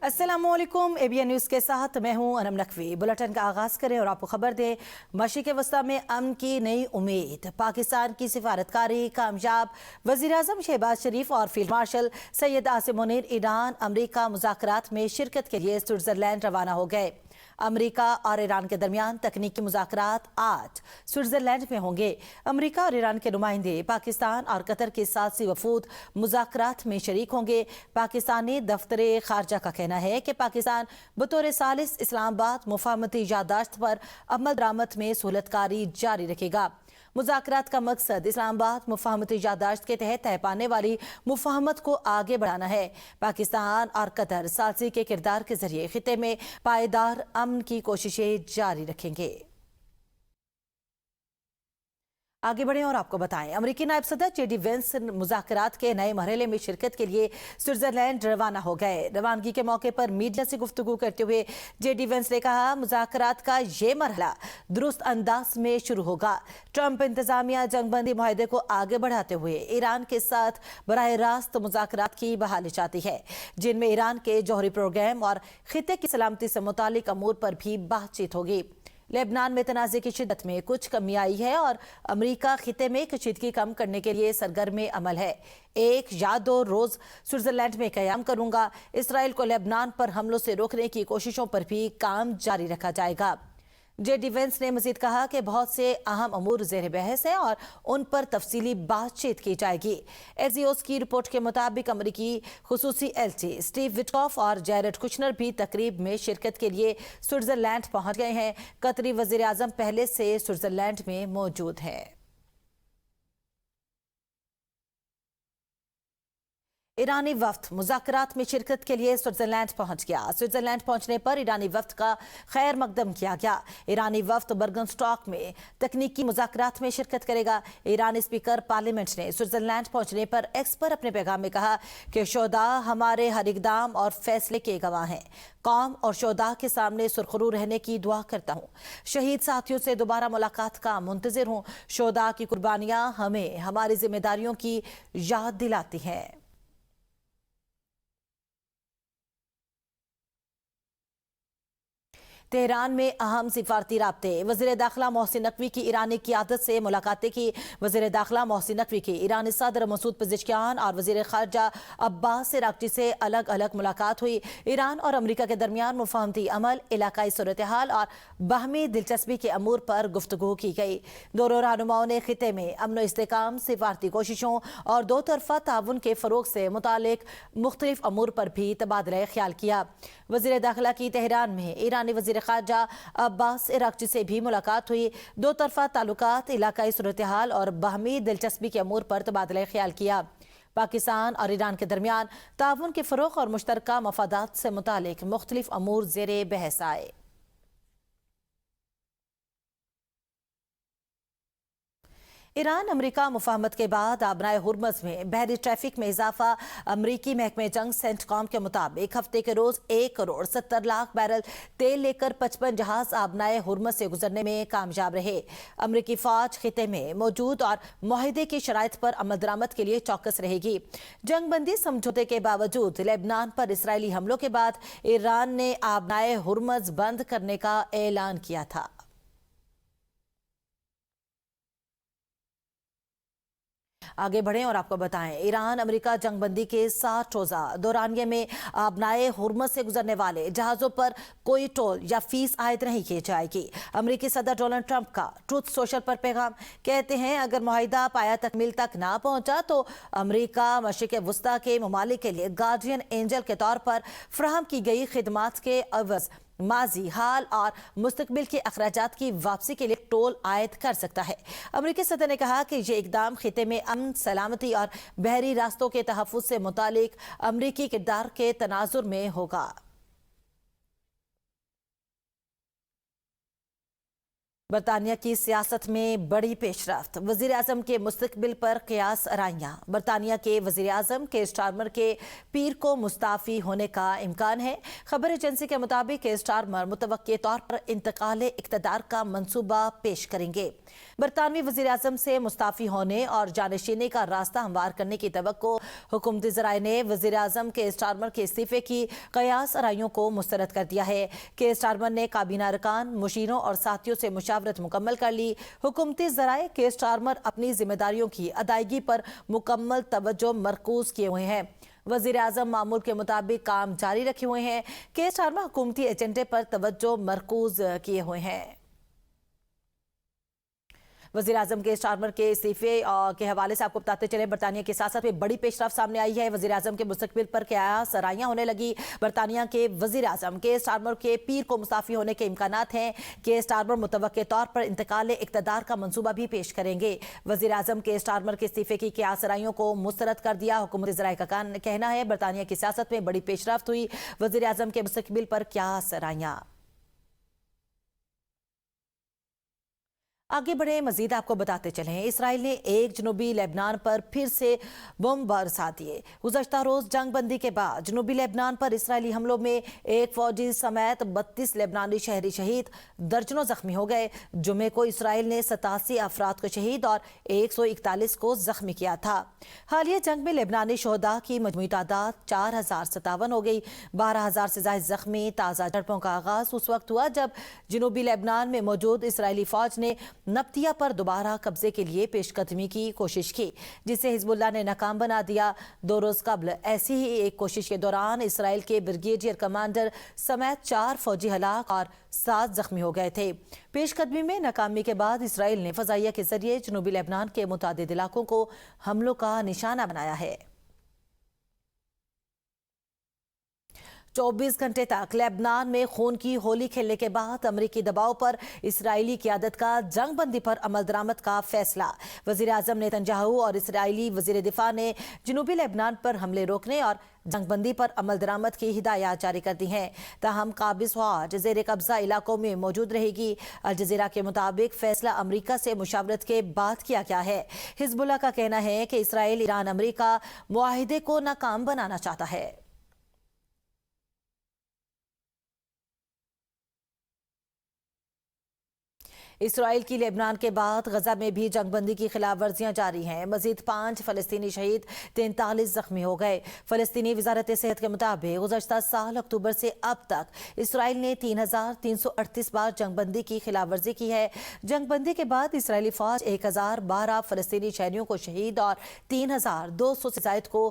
अस्सलामुअलैकुम। ABN news के साथ मैं हूं अनम नकवी। बुलेटिन का आगाज करें और आपको खबर दें, मशरिक़ वस्ता में अमन की नई उम्मीद। पाकिस्तान की सिफारतकारी कामयाब। वज़ीर आज़म शहबाज शरीफ और field marshal Syed Asim Munir Iran अमरीका मुज़ाकरात में शिरकत के लिए स्विट्ज़रलैंड रवाना हो गए। अमरीका और ईरान के दरमियान तकनीकी मुज़ाकरात आज स्विट्ज़रलैंड में होंगे। अमरीका और ईरान के नुमाइंदे पाकिस्तान और कतर के साथ सी वफूद मुज़ाकरात में शरीक होंगे। पाकिस्तानी दफ्तर खारजा का कहना है कि पाकिस्तान बतौर सालिस इस्लामाबाद मुफाहमती यादाश्त पर अमल दरामद में सहूलतकारी जारी रखेगा। मुज़ाकरात का मकसद इस्लामाबाद मुफाहमती यादाश्त के तहत तय पाने वाली मुफाहमत को आगे बढ़ाना है। पाकिस्तान और कतर सालसी के किरदार के जरिए खिते में पायदार अमन की कोशिशें जारी रखेंगे। आगे बढ़ें और आपको बताएं, अमेरिकी नायब सदर जेडी वेंस मुज़ाकरात के नए मरहले में शिरकत के लिए स्विट्ज़रलैंड रवाना हो गए। रवानगी के मौके पर मीडिया से गुफ्तगू करते हुए जेडी वेंस ने कहा, मुज़ाकरात का ये मरहला दुरुस्त अंदाज में शुरू होगा। ट्रंप इंतजामिया जंगबंदी मुआहदे को आगे बढ़ाते हुए ईरान के साथ बराह रास्त मुज़ाकरात की बहाली चाहती है, जिनमें ईरान के जौहरी प्रोग्राम और खिते की सलामती से मुतालिक अमूर पर भी बातचीत होगी। लेबनान में तनाज़े की शिद्दत में कुछ कमी आई है और अमरीका खिते में कशीदगी कम करने के लिए सरगर्म अमल है। 1 या 2 रोज स्विट्ज़रलैंड में क़याम करूंगा। इसराइल को लेबनान पर हमलों से रोकने की कोशिशों पर भी काम जारी रखा जाएगा। जेडी वेंस ने मजीद कहा कि बहुत से अहम अमूर ज़ेर बहस हैं और उन पर तफसीली बातचीत की जाएगी। एजियोस की रिपोर्ट के मुताबिक अमरीकी खुसूसी एलची स्टीव विटकॉफ और जैरेड कुशनर भी तकरीब में शिरकत के लिए स्विट्ज़रलैंड पहुंच गए हैं। कतरी वज़ीर आज़म पहले से स्विट्ज़रलैंड में मौजूद है। ईरानी वफ्द मुज़ाकरात में शिरकत के लिए स्विट्ज़रलैंड पहुंच गया। स्विट्ज़रलैंड पहुंचने पर ईरानी वफ्द का खैर मकदम किया गया। ईरानी वफ्द बर्गनस्टॉक में तकनीकी मुज़ाकरात में शिरकत करेगा। ईरानी स्पीकर पार्लियामेंट ने स्विट्ज़रलैंड पहुंचने पर एक्स पर अपने पैगाम में कहा कि शोदा हमारे हर इक़दाम और फैसले के गवाह हैं। कौम और शोदा के सामने सुरखरू रहने की दुआ करता हूँ। शहीद साथियों से दोबारा मुलाकात का मुंतज़िर हूँ। शोदा की कुर्बानियाँ हमें हमारी जिम्मेदारियों की याद दिलाती हैं। तेहरान में अहम सिफारती राब्ते। वज़ीर दाखिला मोहसिन नकवी की ईरानी क़ियादत से मुलाकातें की। वज़ीर दाखिला मोहसिन नकवी की ईरानी सदर मसूद पेज़ेश्कियान और वज़ीर ख़ारजा अब्बास अराग़ची से अलग अलग मुलाकात हुई। ईरान और अमरीका के दरमियान मुफ़ाहमती अमल, इलाकाई सूरत हाल और बाहमी दिलचस्पी के अमूर पर गुफ्तगू की गई। दोनों रहनुमाओं ने खिते में अमन व इस्तेहकाम, सिफारती कोशिशों और दो तरफ़ा ताउन के फ़रोग़ से मुतालिक मुख्तलिफ अमूर पर भी तबादला ख्याल किया। वज़ीर दाखिला की तेहरान में ईरानी वज़ीर ख़ारजा अब्बास अराग़ची से भी मुलाकात हुई। दो तरफ़ा ताल्लुकात, इलाकाई सूरत हाल और बाहमी दिलचस्पी के अमूर पर तबादला ख्याल किया। पाकिस्तान और ईरान के दरमियान ताउन के फ़रोग़ और मुश्तरका मफादात से मुतालिक मुख्तलिफ अमूर ज़ेरे बहस आए। ईरान अमरीका मुफाहमत के बाद आबनाए हुर्मज़ में बहरी ट्रैफिक में इजाफा। अमरीकी महकमे जंग सेंटकॉम के मुताबिक हफ्ते के रोज 1,70,00,000 बैरल तेल लेकर 55 जहाज आबनाए हुर्मज़ से गुजरने में कामयाब रहे। अमरीकी फौज खिते में मौजूद और मुआहदे की शराइत पर अमल दरामद के लिए चौकस रहेगी। जंगबंदी समझौते के बावजूद लेबनान पर इसराइली हमलों के बाद ईरान ने आबनाए हुर्मज़ बंद करने का ऐलान किया था। आगे बढ़ें और आपको बताएं, ईरान अमेरिका जंगबंदी के 60 रोज़ा दौरानिये में आबनाए हुर्मज़ से गुजरने वाले जहाज़ों पर कोई टोल या फीस आयद नहीं की जाएगी। अमेरिकी सदर डोनाल्ड ट्रंप का ट्रूथ सोशल पर पैगाम, कहते हैं अगर मुआहिदा पाया तकमील तक ना पहुंचा तो अमेरिका मशरिक़ वस्ता के ममालिक के लिए गार्डियन एंजल के तौर पर फराहम की गई खिदमात के अवज़ माजी, हाल और मुस्तकबिल के अखराजात की वापसी के लिए टोल आयद कर सकता है। अमरीकी सदर ने कहा कि ये इकदाम खिते में अमन, सलामती और बहरी रास्तों के तहफ़्फ़ुज़ से मुतालिक अमरीकी किरदार के तनाजुर में होगा। बरतानिया की सियासत में बड़ी पेशरफ्त, वजीर आजम के मुस्तकबिल पर कयास आराइयां। बरतानिया के वजीर आजम केर स्टारमर के पीर को मुस्ताफी होने का इम्कान है। खबर एजेंसी के मुताबिक केर स्टारमर मुतवक्के तौर पर इंतकाल इक़्तिदार का मंसूबा पेश करेंगे। बरतानवी वजीर आजम से मुस्ताफी होने और जानशीनी का रास्ता हमवार करने की तवक्को हुकूमती ज़राए ने वजीर आजम के स्टारमर के इस्तीफे की कयास आराइयों को मुस्तरद कर दिया है। के स्टारमर ने काबीना अरकान, मुशीरों और साथियों से मुशावरत मुकम्मल कर ली। हुकूमती ज़राए के स्टारमर अपनी जिम्मेदारियों की अदायगी पर मुकम्मल तवज्जो मरकूज किए हुए हैं। वजीर आजम मामूल के मुताबिक काम जारी रखे हुए हैं। के स्टारमर हुकूमती एजेंडे पर तवज्जो मरकूज किए हुए हैं। वजीर आजम के स्टारमर के इस्तीफे के हवाले से आपको बताते चले, बरतानिया की सियासत में बड़ी पेशरफ्त सामने आई है। वजीर आजम के मुस्तकबिल पर कयास आराइयां होने लगी। बरतानिया के वजीर आजम के स्टारमर के पीर को मुस्ताफी होने के इम्कानात हैं। के स्टारमर मुतवक्के तौर पर इंतकाल इक़्तिदार का मंसूबा भी पेश करेंगे। वजीर आजम के स्टारमर के इस्तीफे की कयास आराइयों को मुस्तरद कर दिया। हुकूमती ज़राए का कहना है बरतानिया की सियासत में बड़ी पेशरफ्त हुई। वजीर आजम के मुस्तकबिल पर कयास आराइयां। आगे बढ़े, मजीद आपको बताते चलें, इसराइल ने एक जनूबी लेबनान पर फिर से बम बरसा दिए। गुज़श्ता रोज जंग बंदी के बाद जनूबी लेबनान पर इसराइली हमलों में एक फौजी समेत 32 लेबनानी शहरी शहीद, दर्जनों जख्मी हो गए। जुमे को इसराइल ने 87 अफराद को शहीद और 141 को जख्मी किया था। हालिया जंग में लेबनानी शोहदा की मजमूई तादाद 4057 हो गई। 12,000 से ज्यादा जख्मी। ताज़ा झड़पों का आगाज उस वक्त हुआ जब जनूबी लेबनान में मौजूद इसराइली फौज ने नब्तिया पर दोबारा कब्जे के लिए पेशकदमी की कोशिश की, जिसे हिजबुल्लाह ने नाकाम बना दिया। 2 रोज कबल ऐसी ही एक कोशिश के दौरान इसराइल के ब्रिगेडियर कमांडर समेत 4 फौजी हलाक और 7 जख्मी हो गए थे। पेशकदमी में नाकामी के बाद इसराइल ने फजाइया के जरिए जनूबी लेबनान के मुतादिद इलाकों को हमलों का निशाना बनाया है। 24 घंटे तक लेबनान में खून की होली खेलने के बाद अमरीकी दबाव पर इसराइली क़यादत का जंग बंदी पर अमल दरामद का फैसला। वज़ीर आज़म नेतन्याहू और इसराइली वज़ीर दिफा ने जनूबी लेबनान पर हमले रोकने और जंग बंदी पर अमल दरामद की हिदायत जारी कर दी हैं। ताहम काबिज फौज ज़ेर कब्जा इलाकों में मौजूद रहेगी। अल जज़ीरा के मुताबिक फैसला अमरीका से मुशावरत के बाद किया गया है। हिजबुल्लाह का कहना है कि इसराइल ईरान अमरीका मुआहिदे को नाकाम बनाना चाहता है। इसराइल की लेबनान के बाद गजा में भी जंगबंदी की खिलाफ वर्जियां जारी हैं। मजीद 5 फलस्तीनी शहीद, 43 जख्मी हो गए। फलस्तीनी वजारत सेहत के मुताबिक गुज़श्ता साल अक्टूबर से अब तक इसराइल ने 3,338 बार जंगबंदी की खिलाफ वर्जी की है। जंगबंदी के बाद इसराइली फौज 1,012 फलस्तीनी शहरियों को शहीद और 3,200 से ज्यादा को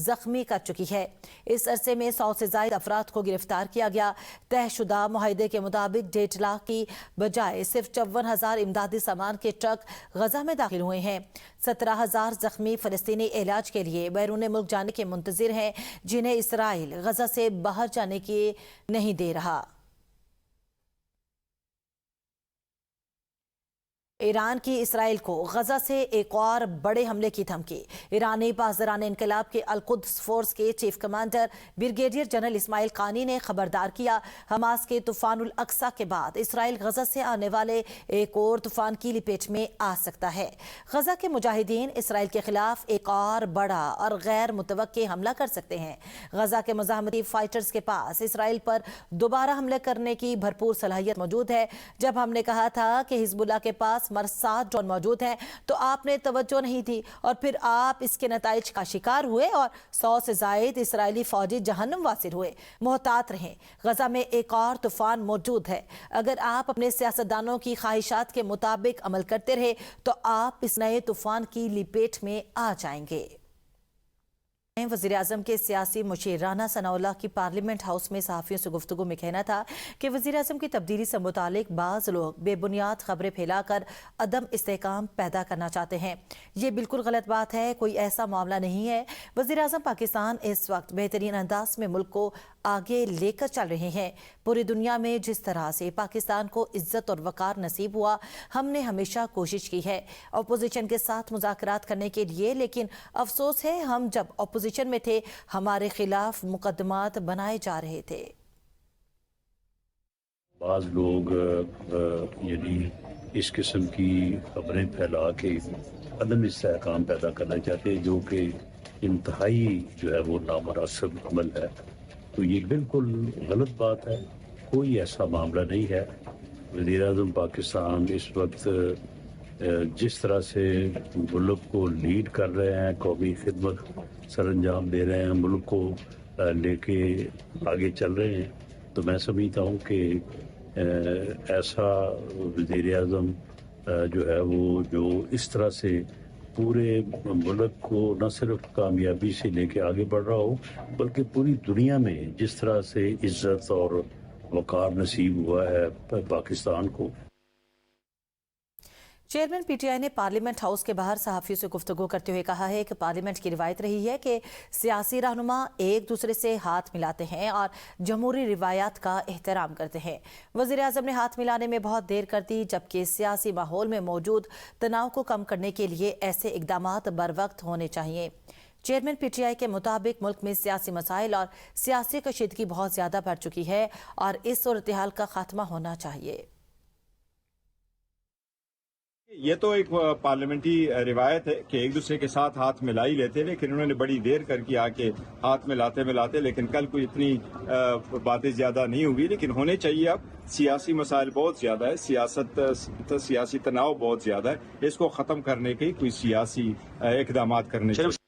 जख्मी कर चुकी है। इस अरसे में 100 से ज्यादा अफराद को गिरफ्तार किया गया। तयशुदा मुआहिदे के मुताबिक 1.5 लाख की बजाय सिर्फ 54,000 इमदादी सामान के ट्रक गजा में दाखिल हुए हैं। 17,000 जख्मी फलस्तीनी इलाज के लिए बैरून मुल्क जाने के मुंतजिर हैं, जिन्हें इसराइल गजा से बाहर जाने की नहीं दे रहा। ईरान की इसराइल को गजा से एक और बड़े हमले की धमकी। ईरानी पासदारान इनकलाब के अल-कुद्स फोर्स के chief commander brigadier general Ismail Qaani ने खबरदार किया, हमास के तूफानुल अक्सा के बाद इसराइल गजा से आने वाले एक और तूफान की लपेट में आ सकता है। गजा के मुजाहिदीन इसराइल के खिलाफ एक और बड़ा और गैर मुतवक्के हमला कर सकते हैं। गजा के मुजाहमती फाइटर्स के पास इसराइल पर दोबारा हमले करने की भरपूर सलाहियत मौजूद है। जब हमने कहा था कि हिजबुल्लाह के पास मरसाद ड्रोन मौजूद हैं, तो आपने तवज्जो नहीं दी और फिर आप इसके नताइज का शिकार हुए और 100 से जायद इसराइली फौजी जहन्नुम वासिल हुए। मोहतात रहें, गजा में एक और तूफान मौजूद है। अगर आप अपने सियासतदानों की ख्वाहिशात के मुताबिक अमल करते रहे तो आप इस नए तूफान की लपेट में आ जाएंगे। वज़ीर आज़म के सियासी मुशीर राना सनाउल्लाह की पार्लियामेंट हाउस में सहाफ़ियों से गुफ्तगू में कहना था कि वज़ीर आज़म की तब्दीली से मुतालिक बाज़ लोग बेबुनियाद खबरें फैलाकर अदम इस्तेहकाम पैदा करना चाहते हैं। ये बिल्कुल गलत बात है, कोई ऐसा मामला नहीं है। वज़ीर आज़म पाकिस्तान इस वक्त बेहतरीन अंदाज में मुल्क को आगे लेकर चल रहे हैं। पूरी दुनिया में जिस तरह से पाकिस्तान को इज्जत और वकार नसीब हुआ, हमने हमेशा कोशिश की है अपोजिशन के साथ मुज़ाकरात करने के लिए, लेकिन अफसोस है हम जब अपोजिशन में थे हमारे खिलाफ मुकदमात बनाए जा रहे थे। बाज़ लोग यानी اس قسم کی خبریں پھیلا کے عدم استحکام پیدا کرنا چاہتے ہیں، جو کہ انتہائی جو ہے وہ نامناسب عمل ہے. تو یہ بالکل غلط بات ہے. کوئی ایسا معاملہ نہیں ہے. وزیر اعظم پاکستان اس وقت جس طرح سے ملک کو لیڈ کر رہے ہیں، قومی خدمت سر انجام دے رہے ہیں، ملک کو لے کے آگے چل رہے ہیں، تو میں سمجھتا ہوں کہ ایسا وزیر اعظم جو ہے وہ جو اس طرح سے پورے ملک کو نہ صرف کامیابی سے لے کے آگے بڑھ رہا ہو، بلکہ پوری دنیا میں جس طرح سے عزت اور وقار نصیب ہوا ہے پاکستان کو. چیئرمین پی ٹی آئی نے پارلیمنٹ ہاؤس کے باہر صحافیوں سے گفتگو کرتے ہوئے کہا ہے کہ پارلیمنٹ کی روایت رہی ہے کہ سیاسی رہنما ایک دوسرے سے ہاتھ ملاتے ہیں اور جمہوری روایات کا احترام کرتے ہیں. وزیر اعظم نے ہاتھ ملانے میں بہت دیر کر دی، جبکہ سیاسی ماحول میں موجود تناؤ کو کم کرنے کے لیے ایسے اقدامات بروقت ہونے چاہیے. چیئرمین پی ٹی آئی کے مطابق ملک میں سیاسی مسائل اور سیاسی کشیدگی بہت زیادہ بڑھ چکی ہے اور اس صورتحال کا خاتمہ ہونا چاہیے. یہ تو ایک پارلیمنٹی روایت ہے کہ ایک دوسرے کے ساتھ ہاتھ ملا ہی لیتے، لیکن انہوں نے بڑی دیر کر کے آ کے ہاتھ ملاتے، لیکن کل کوئی اتنی باتیں زیادہ نہیں ہوئی، لیکن ہونے چاہیے. اب سیاسی مسائل بہت زیادہ ہے، سیاسی تناؤ بہت زیادہ ہے، اس کو ختم کرنے کے کوئی سیاسی اقدامات کرنے چاہیے.